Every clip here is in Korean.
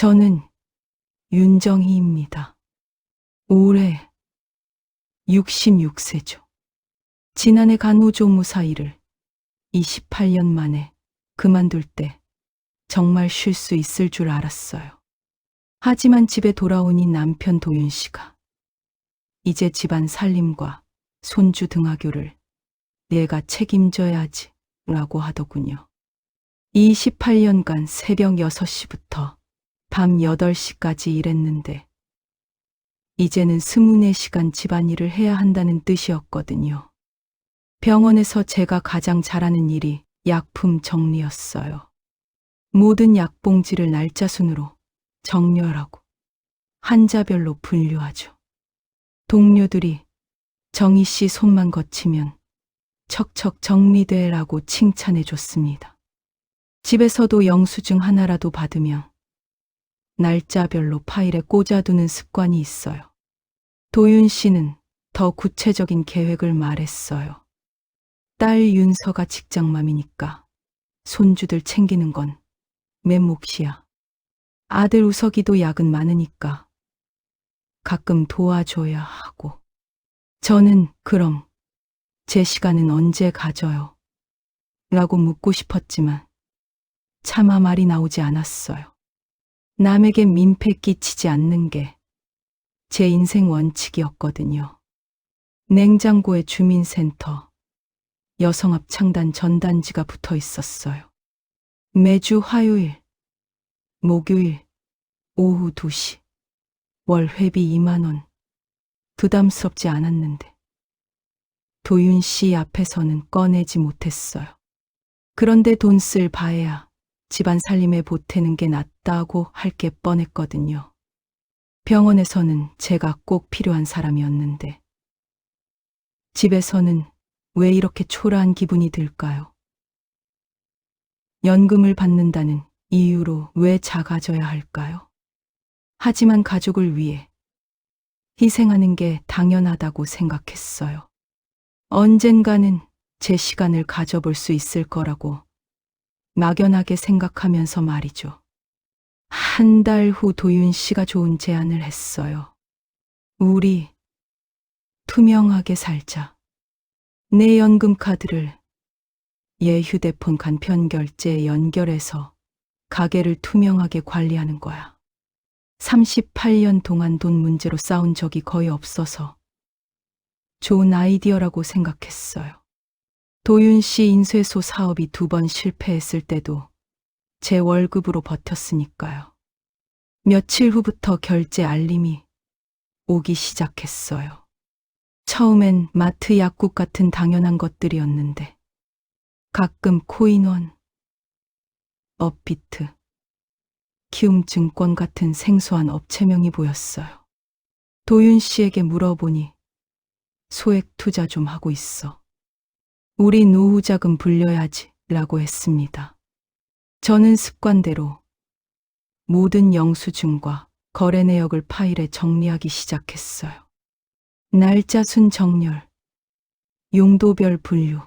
저는 윤정희입니다. 올해 66세죠. 지난해 간호조무사 일을 28년 만에 그만둘 때 정말 쉴 수 있을 줄 알았어요. 하지만 집에 돌아오니 남편 도윤 씨가 이제 집안 살림과 손주 등하교를 내가 책임져야지 라고 하더군요. 28년간 새벽 6시부터 밤 8시까지 일했는데 이제는 24시간 집안일을 해야 한다는 뜻이었거든요. 병원에서 제가 가장 잘하는 일이 약품 정리였어요. 모든 약봉지를 날짜 순으로 정렬하고 환자별로 분류하죠. 동료들이 정희 씨 손만 거치면 척척 정리돼라고 칭찬해 줬습니다. 집에서도 영수증 하나라도 받으면 날짜별로 파일에 꽂아두는 습관이 있어요. 도윤 씨는 더 구체적인 계획을 말했어요. 딸 윤서가 직장맘이니까 손주들 챙기는 건 내 몫이야. 아들 우석이도 야근 많으니까 가끔 도와줘야 하고. 저는 그럼 제 시간은 언제 가져요? 라고 묻고 싶었지만 차마 말이 나오지 않았어요. 남에게 민폐 끼치지 않는 게 제 인생 원칙이었거든요. 냉장고에 주민센터, 여성합창단 전단지가 붙어 있었어요. 매주 화요일, 목요일, 오후 2시, 월 회비 2만 원. 부담스럽지 않았는데 도윤 씨 앞에서는 꺼내지 못했어요. 그런데 돈 쓸 바에야 집안 살림에 보태는 게 낫다고 할 게 뻔했거든요. 병원에서는 제가 꼭 필요한 사람이었는데 집에서는 왜 이렇게 초라한 기분이 들까요? 연금을 받는다는 이유로 왜 작아져야 할까요? 하지만 가족을 위해 희생하는 게 당연하다고 생각했어요. 언젠가는 제 시간을 가져볼 수 있을 거라고 막연하게 생각하면서 말이죠. 한 달 후 도윤 씨가 좋은 제안을 했어요. 우리 투명하게 살자. 내 연금 카드를 얘 휴대폰 간편 결제에 연결해서 가게를 투명하게 관리하는 거야. 38년 동안 돈 문제로 싸운 적이 거의 없어서 좋은 아이디어라고 생각했어요. 도윤 씨 인쇄소 사업이 2번 실패했을 때도 제 월급으로 버텼으니까요. 며칠 후부터 결제 알림이 오기 시작했어요. 처음엔 마트 약국 같은 당연한 것들이었는데 가끔 코인원, 업비트, 키움증권 같은 생소한 업체명이 보였어요. 도윤 씨에게 물어보니 소액 투자 좀 하고 있어. 우리 노후 자금 불려야지 라고 했습니다. 저는 습관대로 모든 영수증과 거래 내역을 파일에 정리하기 시작했어요. 날짜 순 정렬, 용도별 분류,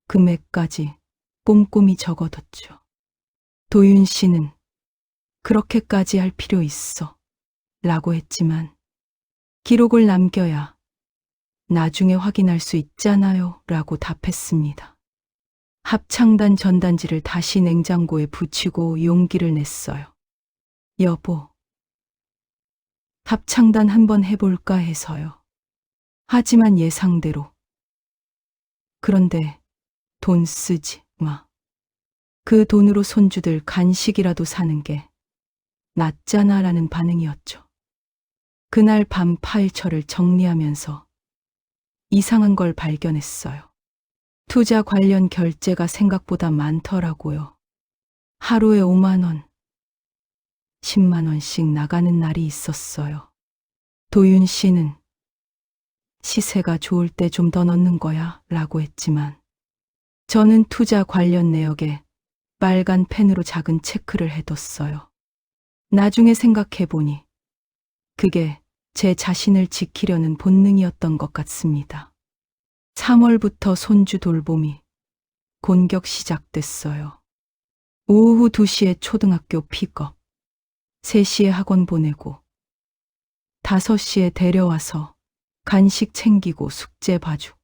금액까지 꼼꼼히 적어뒀죠. 도윤 씨는 그렇게까지 할 필요 있어 라고 했지만 기록을 남겨야 나중에 확인할 수 있잖아요 라고 답했습니다. 합창단 전단지를 다시 냉장고에 붙이고 용기를 냈어요. 여보, 합창단 한번 해볼까 해서요. 하지만 예상대로. 그런데 돈 쓰지 마. 그 돈으로 손주들 간식이라도 사는 게 낫잖아 라는 반응이었죠. 그날 밤 파일처를 정리하면서 이상한 걸 발견했어요. 투자 관련 결제가 생각보다 많더라고요. 하루에 5만 원, 10만 원씩 나가는 날이 있었어요. 도윤 씨는 시세가 좋을 때 좀 더 넣는 거야 라고 했지만 저는 투자 관련 내역에 빨간 펜으로 작은 체크를 해뒀어요. 나중에 생각해보니 그게 제 자신을 지키려는 본능이었던 것 같습니다. 3월부터 손주 돌봄이 곤격 시작됐어요. 오후 2시에 초등학교 픽업, 3시에 학원 보내고 5시에 데려와서 간식 챙기고 숙제 봐주고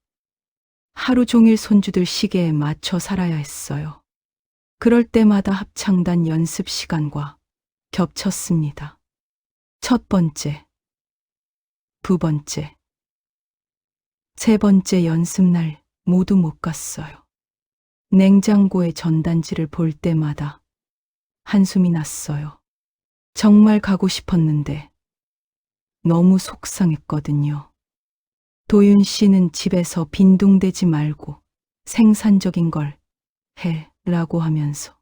하루 종일 손주들 시계에 맞춰 살아야 했어요. 그럴 때마다 합창단 연습 시간과 겹쳤습니다. 첫 번째, 두 번째, 세 번째 연습날 모두 못 갔어요. 냉장고의 전단지를 볼 때마다 한숨이 났어요. 정말 가고 싶었는데 너무 속상했거든요. 도윤 씨는 집에서 빈둥대지 말고 생산적인 걸 해라고 하면서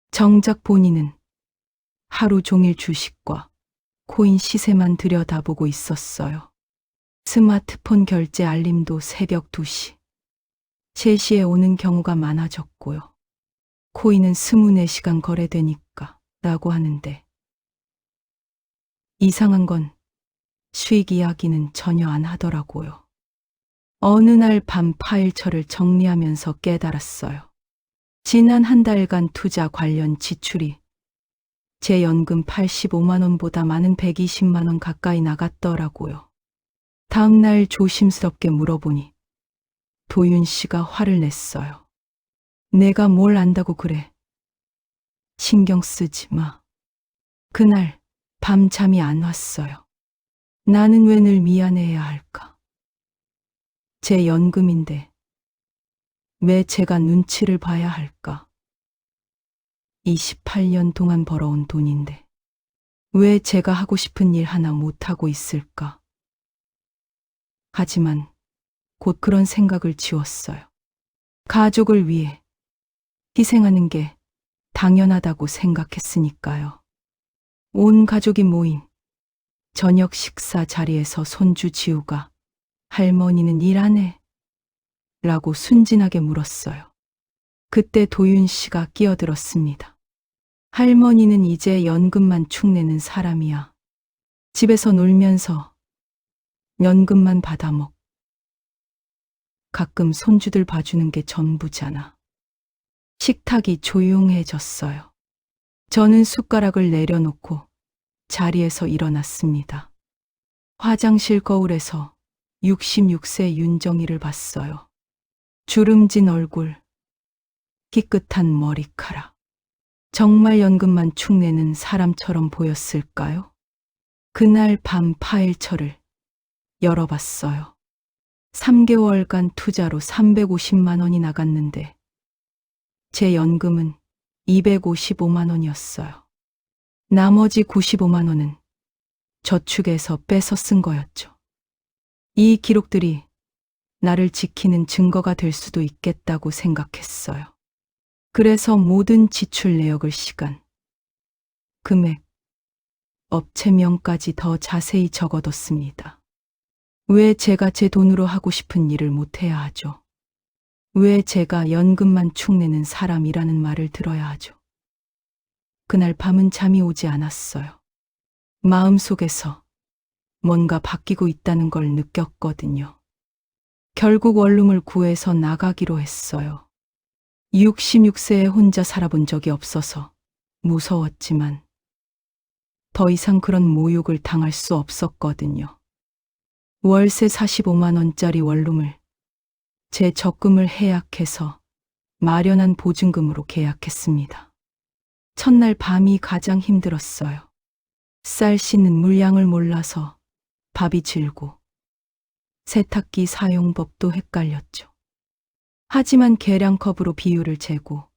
정작 본인은 하루 종일 주식과 코인 시세만 들여다보고 있었어요. 스마트폰 결제 알림도 새벽 2시, 3시에 오는 경우가 많아졌고요. 코인은 24시간 거래되니까 라고 하는데 이상한 건 수익 이야기는 전혀 안 하더라고요. 어느 날 밤 파일처를 정리하면서 깨달았어요. 지난 한 달간 투자 관련 지출이 제 연금 85만 원보다 많은 120만 원 가까이 나갔더라고요. 다음 날 조심스럽게 물어보니 도윤 씨가 화를 냈어요. 내가 뭘 안다고 그래. 신경 쓰지 마. 그날 밤 잠이 안 왔어요. 나는 왜 늘 미안해해야 할까? 제 연금인데 왜 제가 눈치를 봐야 할까? 28년 동안 벌어온 돈인데 왜 제가 하고 싶은 일 하나 못하고 있을까? 하지만 곧 그런 생각을 지웠어요. 가족을 위해 희생하는 게 당연하다고 생각했으니까요. 온 가족이 모인 저녁 식사 자리에서 손주 지우가 할머니는 일 안 해? 라고 순진하게 물었어요. 그때 도윤 씨가 끼어들었습니다. 할머니는 이제 연금만 축내는 사람이야. 집에서 놀면서 연금만 받아먹. 가끔 손주들 봐주는 게 전부잖아. 식탁이 조용해졌어요. 저는 숟가락을 내려놓고 자리에서 일어났습니다. 화장실 거울에서 66세 윤정이를 봤어요. 주름진 얼굴, 깨끗한 머리카락. 정말 연금만 축내는 사람처럼 보였을까요? 그날 밤 파일처를 열어봤어요. 3개월간 투자로 350만 원이 나갔는데 제 연금은 255만 원이었어요. 나머지 95만 원은 저축해서 빼서 쓴 거였죠. 이 기록들이 나를 지키는 증거가 될 수도 있겠다고 생각했어요. 그래서 모든 지출 내역을 시간, 금액, 업체명까지 더 자세히 적어뒀습니다. 왜 제가 제 돈으로 하고 싶은 일을 못해야 하죠? 왜 제가 연금만 축내는 사람이라는 말을 들어야 하죠? 그날 밤은 잠이 오지 않았어요. 마음속에서 뭔가 바뀌고 있다는 걸 느꼈거든요. 결국 원룸을 구해서 나가기로 했어요. 66세에 혼자 살아본 적이 없어서 무서웠지만 더 이상 그런 모욕을 당할 수 없었거든요. 월세 45만 원짜리 원룸을 제 적금을 해약해서 마련한 보증금으로 계약했습니다. 첫날 밤이 가장 힘들었어요. 쌀 씻는 물량을 몰라서 밥이 질고 세탁기 사용법도 헷갈렸죠. 하지만 계량컵으로 비율을 재고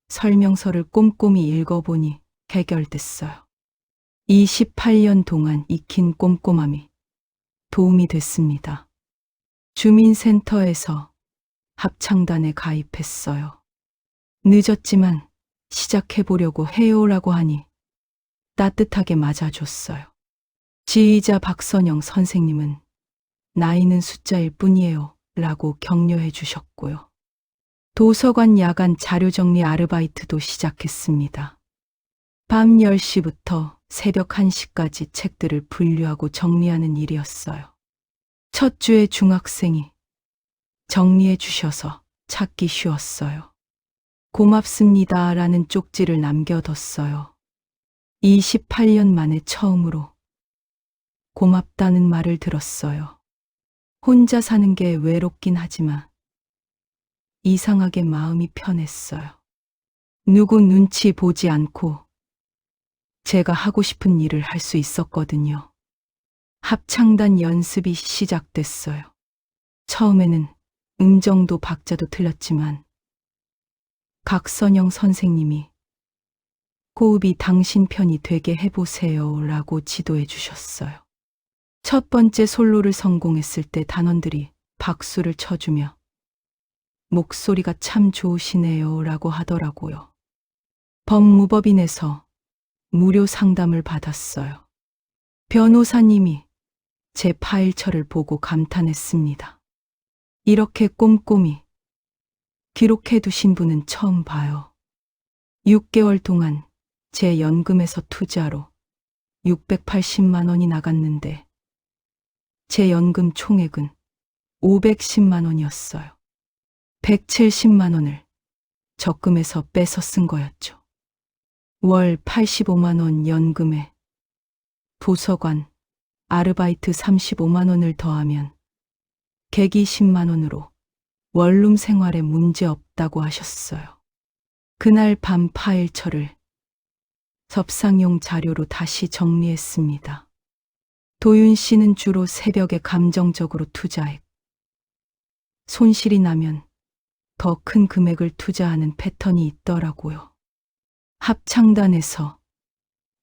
설명서를 꼼꼼히 읽어보니 해결됐어요. 28년 동안 익힌 꼼꼼함이 도움이 됐습니다. 주민센터에서 합창단에 가입했어요. 늦었지만 시작해보려고 해요라고 하니 따뜻하게 맞아줬어요. 지휘자 박선영 선생님은 나이는 숫자일 뿐이에요 라고 격려해 주셨고요. 도서관 야간 자료정리 아르바이트도 시작했습니다. 밤 10시부터 새벽 1시까지 책들을 분류하고 정리하는 일이었어요. 첫 주에 중학생이 정리해 주셔서 찾기 쉬웠어요. 고맙습니다 라는 쪽지를 남겨뒀어요. 28년 만에 처음으로 고맙다는 말을 들었어요. 혼자 사는 게 외롭긴 하지만 이상하게 마음이 편했어요. 누구 눈치 보지 않고 제가 하고 싶은 일을 할 수 있었거든요. 합창단 연습이 시작됐어요. 처음에는 음정도 박자도 틀렸지만 각선영 선생님이 호흡이 당신 편이 되게 해보세요 라고 지도해 주셨어요. 첫 번째 솔로를 성공했을 때 단원들이 박수를 쳐주며 목소리가 참 좋으시네요 라고 하더라고요. 법무법인에서 무료 상담을 받았어요. 변호사님이 제 파일처를 보고 감탄했습니다. 이렇게 꼼꼼히 기록해 두신 분은 처음 봐요. 6개월 동안 제 연금에서 투자로 680만 원이 나갔는데 제 연금 총액은 510만 원이었어요. 170만 원을 적금에서 빼서 쓴 거였죠. 월 85만 원 연금에 도서관, 아르바이트 35만 원을 더하면 120만 원으로 원룸 생활에 문제 없다고 하셨어요. 그날 밤 파일처를 접상용 자료로 다시 정리했습니다. 도윤 씨는 주로 새벽에 감정적으로 투자했고 손실이 나면 더 큰 금액을 투자하는 패턴이 있더라고요. 합창단에서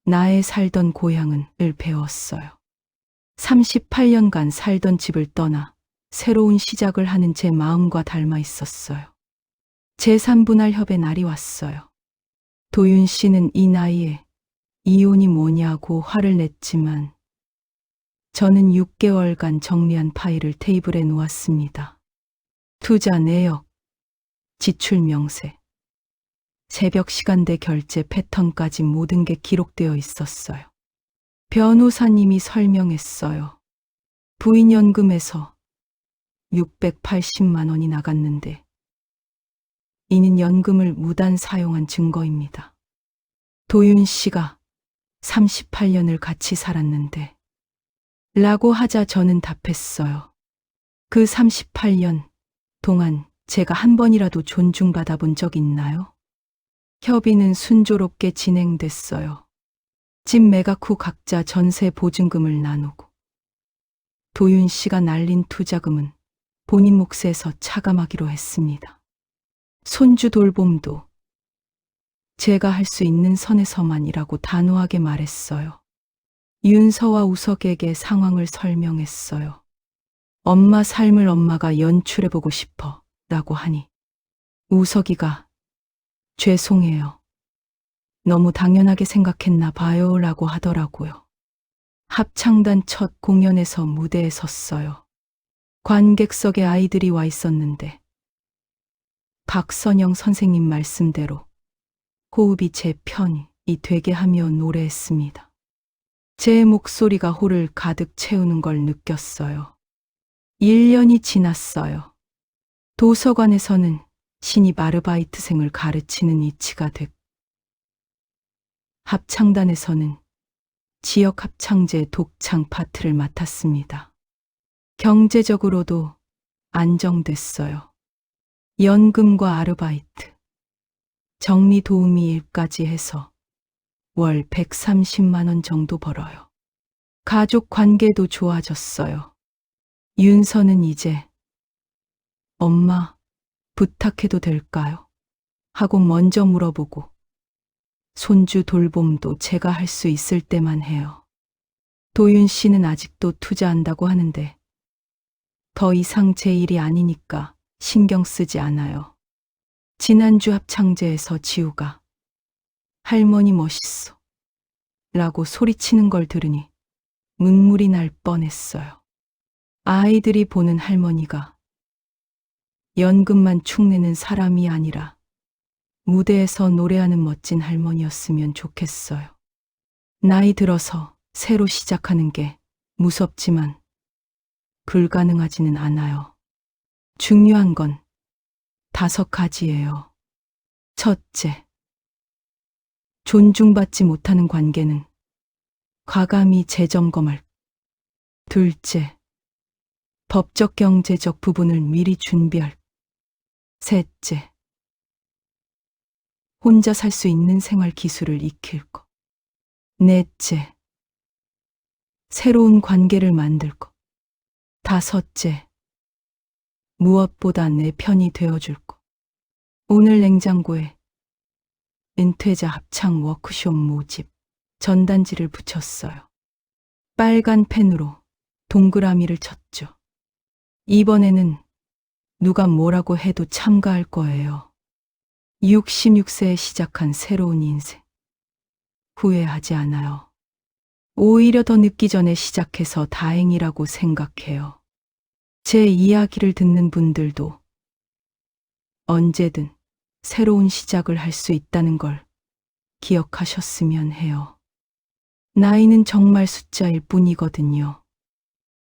나의 살던 고향은을 배웠어요. 38년간 살던 집을 떠나 새로운 시작을 하는 제 마음과 닮아 있었어요. 제3분할 협의 날이 왔어요. 도윤 씨는 이 나이에 이혼이 뭐냐고 화를 냈지만 저는 6개월간 정리한 파일을 테이블에 놓았습니다. 투자 내역, 지출 명세, 새벽 시간대 결제 패턴까지 모든 게 기록되어 있었어요. 변호사님이 설명했어요. 부인연금에서 680만 원이 나갔는데 이는 연금을 무단 사용한 증거입니다. 도윤 씨가 38년을 같이 살았는데 라고 하자 저는 답했어요. 그 38년 동안 제가 한 번이라도 존중받아 본 적 있나요? 협의는 순조롭게 진행됐어요. 집 매각 후 각자 전세 보증금을 나누고 도윤 씨가 날린 투자금은 본인 몫에서 차감하기로 했습니다. 손주 돌봄도 제가 할 수 있는 선에서만이라고 단호하게 말했어요. 윤서와 우석에게 상황을 설명했어요. 엄마 삶을 엄마가 연출해보고 싶어 라고 하니 우석이가 죄송해요. 너무 당연하게 생각했나 봐요 라고 하더라고요. 합창단 첫 공연에서 무대에 섰어요. 관객석에 아이들이 와 있었는데 박선영 선생님 말씀대로 호흡이 제 편이 되게 하며 노래했습니다. 제 목소리가 홀을 가득 채우는 걸 느꼈어요. 1년이 지났어요. 도서관에서는 신입 아르바이트생을 가르치는 이치가 됐고 합창단에서는 지역 합창제 독창 파트를 맡았습니다. 경제적으로도 안정됐어요. 연금과 아르바이트, 정리 도우미 일까지 해서 월 130만 원 정도 벌어요. 가족 관계도 좋아졌어요. 윤서는 이제 엄마 부탁해도 될까요? 하고 먼저 물어보고 손주 돌봄도 제가 할 수 있을 때만 해요. 도윤 씨는 아직도 투자한다고 하는데 더 이상 제 일이 아니니까 신경 쓰지 않아요. 지난주 합창제에서 지우가 할머니 멋있어 라고 소리치는 걸 들으니 눈물이 날 뻔했어요. 아이들이 보는 할머니가 연금만 축내는 사람이 아니라 무대에서 노래하는 멋진 할머니였으면 좋겠어요. 나이 들어서 새로 시작하는 게 무섭지만 불가능하지는 않아요. 중요한 건 5가지예요. 첫째, 존중받지 못하는 관계는 과감히 재점검할. 둘째, 법적 경제적 부분을 미리 준비할. 셋째, 혼자 살 수 있는 생활 기술을 익힐 것. 넷째, 새로운 관계를 만들 것. 다섯째, 무엇보다 내 편이 되어줄 것. 오늘 냉장고에 은퇴자 합창 워크숍 모집 전단지를 붙였어요. 빨간 펜으로 동그라미를 쳤죠. 이번에는 누가 뭐라고 해도 참가할 거예요. 66세에 시작한 새로운 인생. 후회하지 않아요. 오히려 더 늦기 전에 시작해서 다행이라고 생각해요. 제 이야기를 듣는 분들도 언제든 새로운 시작을 할 수 있다는 걸 기억하셨으면 해요. 나이는 정말 숫자일 뿐이거든요.